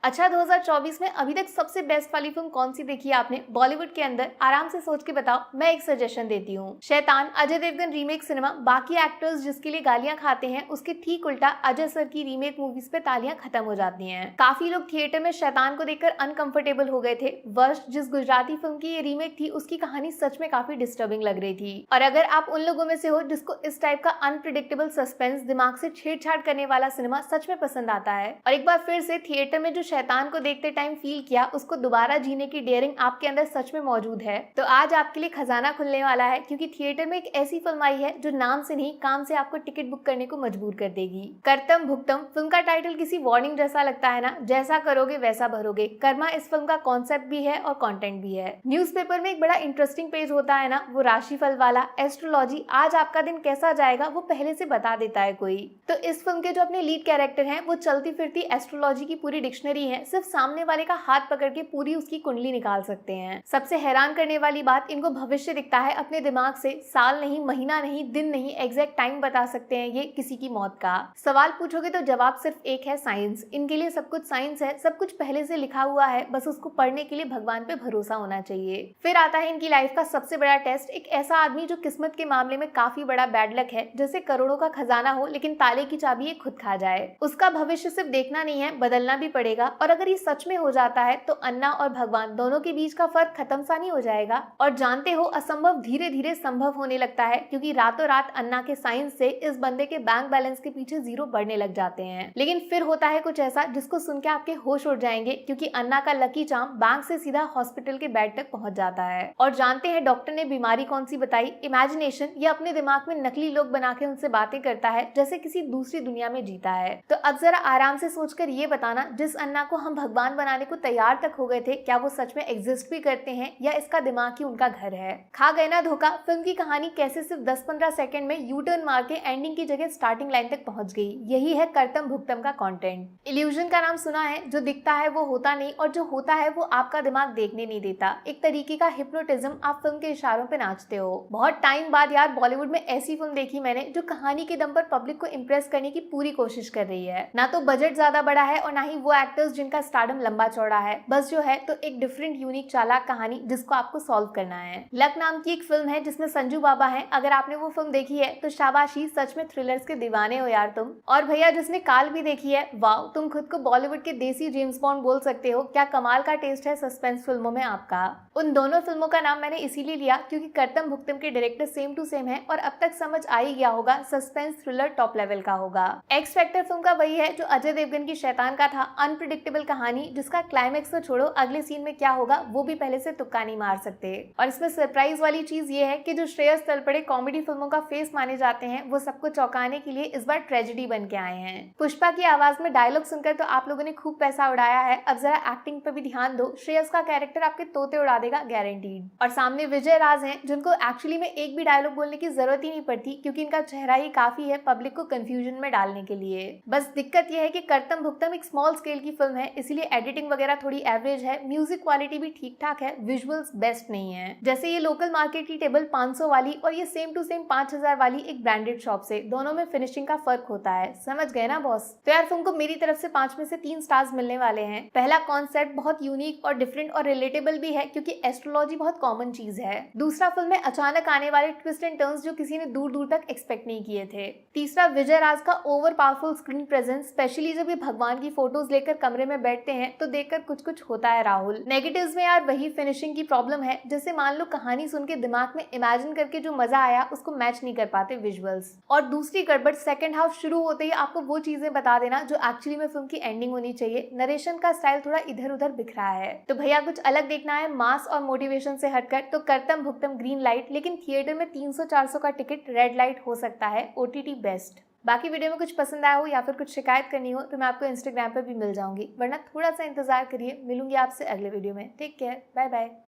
अच्छा 2024 में अभी तक सबसे बेस्ट वाली फिल्म कौन सी देखी है आपने बॉलीवुड के अंदर? आराम से सोच के बताओ, मैं एक सजेशन देती हूँ। शैतान अजय देवगन रीमेक सिनेमा। बाकी एक्टर्स जिसके लिए गालियां खाते हैं उसके ठीक उल्टा अजय सर की रीमेक मूवीज पे तालियां खत्म हो जाती हैं। काफी लोग थिएटर में शैतान को देखकर अनकंफर्टेबल हो गए थे। वर्स्ट जिस गुजराती फिल्म की ये रीमेक थी उसकी कहानी सच में काफी डिस्टर्बिंग लग रही थी। और अगर आप उन लोगों में से हो जिसको इस टाइप का अनप्रिडिक्टेबल सस्पेंस, दिमाग से छेड़छाड़ करने वाला सिनेमा सच में पसंद आता है और एक बार फिर से थिएटर में जो शैतान को देखते टाइम फील किया उसको दोबारा जीने की डेयरिंग आपके अंदर सच में मौजूद है, तो आज आपके लिए खजाना खुलने वाला है, क्योंकि थिएटर में एक ऐसी फिल्म आई है जो नाम से नहीं काम से आपको टिकट बुक करने को मजबूर कर देगी। कर्तम भुक्तम फिल्म का टाइटल किसी वार्निंग जैसा लगता है ना, जैसा करोगे वैसा भरोगे। कर्मा इस फिल्म का कॉन्सेप्ट भी है और कंटेंट भी है। न्यूज़पेपर में एक बड़ा इंटरेस्टिंग पेज होता है ना, वो राशिफल वाला, एस्ट्रोलॉजी, आज आपका दिन कैसा जाएगा वो पहले से बता देता है कोई। तो इस फिल्म के जो अपने लीड कैरेक्टर हैं वो चलती फिरती एस्ट्रोलॉजी की पूरी डिक्शनरी है, सिर्फ सामने वाले का हाथ पकड़ के पूरी उसकी कुंडली निकाल सकते हैं। सबसे हैरान करने वाली बात, इनको भविष्य दिखता है अपने दिमाग से, साल नहीं, महीना नहीं, दिन नहीं, एग्जैक्ट टाइम बता सकते हैं ये किसी की मौत का। सवाल पूछोगे तो जवाब सिर्फ एक है, साइंस। इनके लिए सब कुछ साइंस है, सब कुछ पहले से लिखा हुआ है, बस उसको पढ़ने के लिए भगवान पे भरोसा होना चाहिए। फिर आता है इनकी लाइफ का सबसे बड़ा टेस्ट, एक ऐसा आदमी जो किस्मत के मामले में काफी बड़ा बैड लक है, जैसे करोड़ों का खजाना हो लेकिन ताले की चाबी ये खुद खा जाए। उसका भविष्य सिर्फ देखना नहीं है, बदलना भी पड़ेगा। और अगर ये सच में हो जाता है तो अन्ना और भगवान दोनों के बीच का फर्क खत्म सा नहीं हो जाएगा? और जानते हो असंभव धीरे धीरे संभव होने लगता है, क्योंकि रातों रात अन्ना के साइंस से इस बंदे के बैंक बैलेंस के पीछे जीरो बढ़ने लग जाते हैं। लेकिन फिर होता है कुछ ऐसा जिसको सुन के आपके होश उड़ जाएंगे, क्योंकि अन्ना का लकी चार्म बैंक से सीधा हॉस्पिटल के बेड तक पहुंच जाता है। और जानते हैं डॉक्टर ने बीमारी कौन सी बताई? इमेजिनेशन। ये अपने दिमाग में नकली लोग बना के उनसे बातें करता है जैसे किसी दूसरी दुनिया में जीता है। तो अब जरा आराम से सोचकर ये बताना, जिस अन्ना को हम भगवान बनाने को तैयार तक हो गए थे, क्या वो सच में एग्जिस्ट भी करते हैं या इसका दिमाग ही उनका घर है? खा गए ना धोखा। फिल्म की कहानी कैसे सिर्फ 10-15 सेकंड में यू टर्न मार के एंडिंग की जगह स्टार्टिंग लाइन तक पहुंच गई। यही है कर्तम भुक्तम का कंटेंट। इल्यूजन का नाम सुना है, जो दिखता है वो होता नहीं और जो होता है वो आपका दिमाग देखने नहीं देता। एक तरीके का हिप्नोटिज्म, आप फिल्म के इशारों पे नाचते हो। बहुत टाइम बाद यार बॉलीवुड में ऐसी फिल्म देखी मैंने जो कहानी के दम पर पब्लिक को इम्प्रेस करने की पूरी कोशिश कर रही है। ना तो बजट ज्यादा बड़ा है और ना ही वो एक्टर्स जिनका स्टारडम लंबा चौड़ा है, बस जो है तो एक डिफरेंट यूनिक चालाक कहानी जिसको आपको सॉल्व करना है। लक नाम की एक फिल्म है जिसमें संजू बाबा है। अगर आपने वो फिल्म देखी है तो शाबाशी, सच में थ्रिलर्स के दीवाने हो यार तुम। और भैया जिसने काल भी देखी है, वाओ, तुम खुद को बॉलीवुड के देसी जेम्स बॉन्ड बोल सकते हो। क्या कमाल का टेस्ट है सस्पेंस फिल्मों में आपका। उन दोनों फिल्मों का नाम मैंने इसीलिए लिया क्योंकि कर्तम भुक्तम के डायरेक्टर सेम टू सेम है और अब तक समझ आ ही गया होगा, सस्पेंस थ्रिलर टॉप लेवल का होगा। एक्स फैक्टर फिल्म का वही है जो अजय देवगन की शैतान का था, अनप्रिडिक्टेबल कहानी जिसका क्लाइमेक्स तो छोड़ो, अगले सीन में क्या होगा वो भी पहले से तुक्का नहीं मार सकते। और इसमें सरप्राइज वाली चीज ये है कि जो श्रेयस तलपड़े कॉमेडी फिल्मों का फेस माने जाते हैं वो सबको चौंकाने के लिए इस बार ट्रेजेडी बन के आए हैं। पुष्पा की आवाज में डायलॉग सुनकर तो आप लोगों ने खूब पैसा उड़ाया है, अब जरा एक्टिंग पे भी ध्यान दो। श्रेयस का कैरेक्टर आपके तोते उड़ा देगा गारंटीड। और सामने विजय राज हैं जिनको एक्चुअली में एक भी डायलॉग बोलने की जरूरत ही नहीं पड़ती, क्योंकि इनका चेहरा ही काफी है पब्लिक को कंफ्यूजन में डालने के लिए। बस दिक्कत यह है कि कर्तम भुक्तम एक स्मॉल स्केल की फिल्म है, इसलिए एडिटिंग वगैरह थोड़ी एवरेज है, म्यूजिक क्वालिटी भी ठीक ठाक है, विजुअल्स बेस्ट नहीं है। जैसे ये लोकल मार्केट की टेबल 500 वाली और ये सेम टू सेम 5000 वाली एक ब्रांडेड शॉप से, दोनों में फिनिशिंग का फर्क होता है। समझ गए ना बॉस? तो यार फिल्म को मेरी तरफ से 5 में से 3 स्टार्स मिलने वाले हैं। पहला कॉन्सेप्ट बहुत यूनिक और डिफरेंट और रिलेटेबल भी है, क्योंकि एस्ट्रोलॉजी बहुत कॉमन चीज है। दूसरा फिल्म में अचानक आने वाले ट्विस्ट एंड टर्न्स जो किसी ने दूर दूर तक एक्सपेक्ट नहीं किए थे। तीसरा विजय राज का over powerful screen presence, specially जब ये भगवान की फोटोज लेकर कमरे में बैठते हैं तो देखकर कुछ कुछ होता है राहुल। नेगेटिव्स में यार वही फिनिशिंग की प्रॉब्लम है, जैसे मान लो कहानी सुन के दिमाग में इमेजिन करके जो मजा आया उसको मैच नहीं कर पाते विजुअल्स। और दूसरी गड़बड़, सेकंड हाफ शुरू होते ही आपको वो चीजें बता देना जो एक्चुअली में फिल्म की एंडिंग होनी चाहिए। नरेशन का स्टाइल थोड़ा इधर उधर बिखरा है। तो भैया कुछ अलग देखना है मास और मोटिवेशन से हटकर, तो कर्तम भुक्तम ग्रीन लाइट, लेकिन थिएटर में 300-400 का टिकट रेड लाइट हो सकता है, OTT बेस्ट। बाकी वीडियो में कुछ पसंद आया हो या फिर कुछ शिकायत करनी हो तो मैं आपको इंस्टाग्राम पे भी मिल जाऊंगी, वरना थोड़ा सा इंतजार करिए। मिलूंगी आपसे अगले वीडियो में। Take care, bye bye.